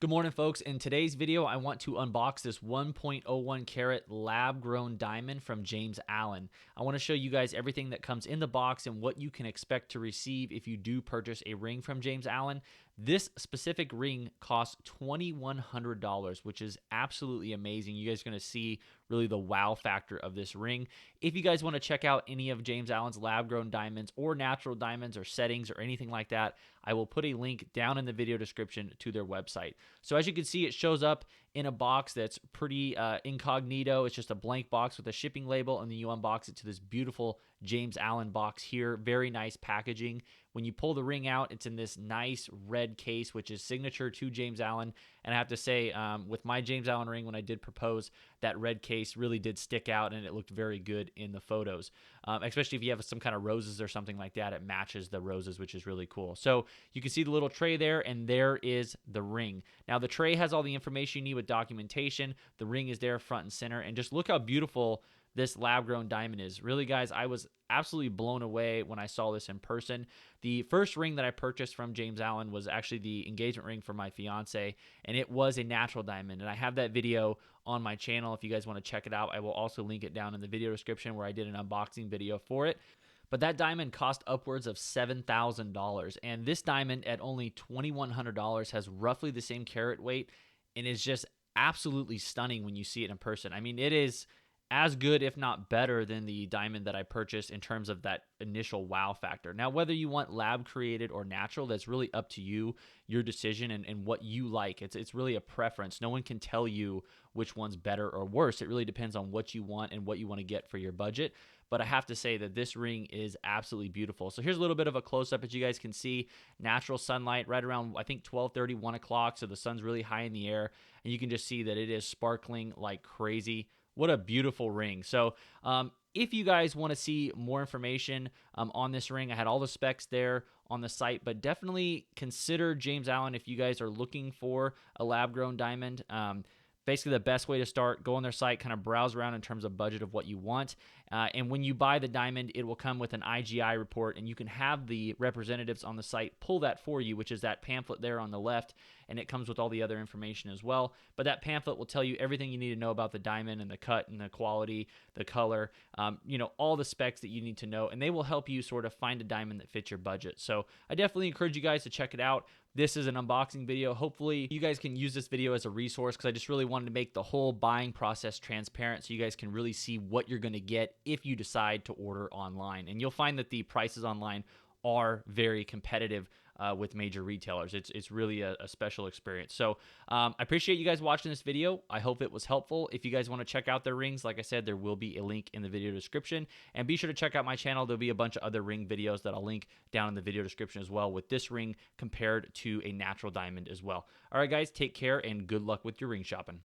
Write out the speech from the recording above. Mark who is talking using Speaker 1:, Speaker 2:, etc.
Speaker 1: Good morning, folks. In today's video, I want to unbox this 1.01 carat lab-grown diamond from James Allen. I want to show you guys everything that comes in the box and what you can expect to receive if you do purchase a ring from James Allen. This specific ring costs $2,100, which is absolutely amazing. You guys are going to see really the wow factor of this ring. If you guys want to check out any of James Allen's lab-grown diamonds or natural diamonds or settings or anything like that, I will put a link down in the video description to their website. So as you can see, it shows up in a box that's pretty incognito. It's just a blank box with a shipping label, and then you unbox it to this beautiful James Allen box here. Very nice packaging. When you pull the ring out, it's in this nice red case, which is signature to James Allen. And I have to say, with my James Allen ring, when I did propose, that red case really did stick out, and it looked very good in the photos. Especially if you have some kind of roses or something like that, it matches the roses, which is really cool. So you can see the little tray there, and there is the ring. Now, the tray has all the information you need with documentation. The ring is there front and center, and just look how beautiful this lab-grown diamond is. Really, guys, I was absolutely blown away when I saw this in person. The first ring that I purchased from James Allen was actually the engagement ring for my fiance, and it was a natural diamond, and I have that video on my channel. If you guys want to check it out, I will also link it down in the video description where I did an unboxing video for it. But that diamond cost upwards of $7,000, and this diamond at only $2,100 has roughly the same carat weight and is just absolutely stunning when you see it in person. I mean, it is as good, if not better, than the diamond that I purchased in terms of that initial wow factor. Now, whether you want lab created or natural, that's really up to you, your decision, and what you like. It's really a preference. No one can tell you which one's better or worse. It really depends on what you want and what you want to get for your budget. But I have to say that this ring is absolutely beautiful. So here's a little bit of a close-up as you guys can see. Natural sunlight right around, I think, 12:30, 1 o'clock. So the sun's really high in the air. And you can just see that it is sparkling like crazy. What a beautiful ring. So if you guys want to see more information on this ring, I had all the specs there on the site, but definitely consider James Allen if you guys are looking for a lab-grown diamond. Basically, the best way to start, go on their site, kind of browse around in terms of budget of what you want. And when you buy the diamond, it will come with an IGI report, and you can have the representatives on the site pull that for you, which is that pamphlet there on the left, and it comes with all the other information as well. But that pamphlet will tell you everything you need to know about the diamond and the cut and the quality, the color, all the specs that you need to know, and they will help you sort of find a diamond that fits your budget. So I definitely encourage you guys to check it out. This is an unboxing video. Hopefully you guys can use this video as a resource because I just really wanted to make the whole buying process transparent so you guys can really see what you're going to get if you decide to order online. And you'll find that the prices online are very competitive with major retailers. It's really a special experience. So I appreciate you guys watching this video. I hope it was helpful. If you guys want to check out their rings, like I said, there will be a link in the video description. And be sure to check out my channel. There'll be a bunch of other ring videos that I'll link down in the video description as well with this ring compared to a natural diamond as well. All right, guys, take care and good luck with your ring shopping.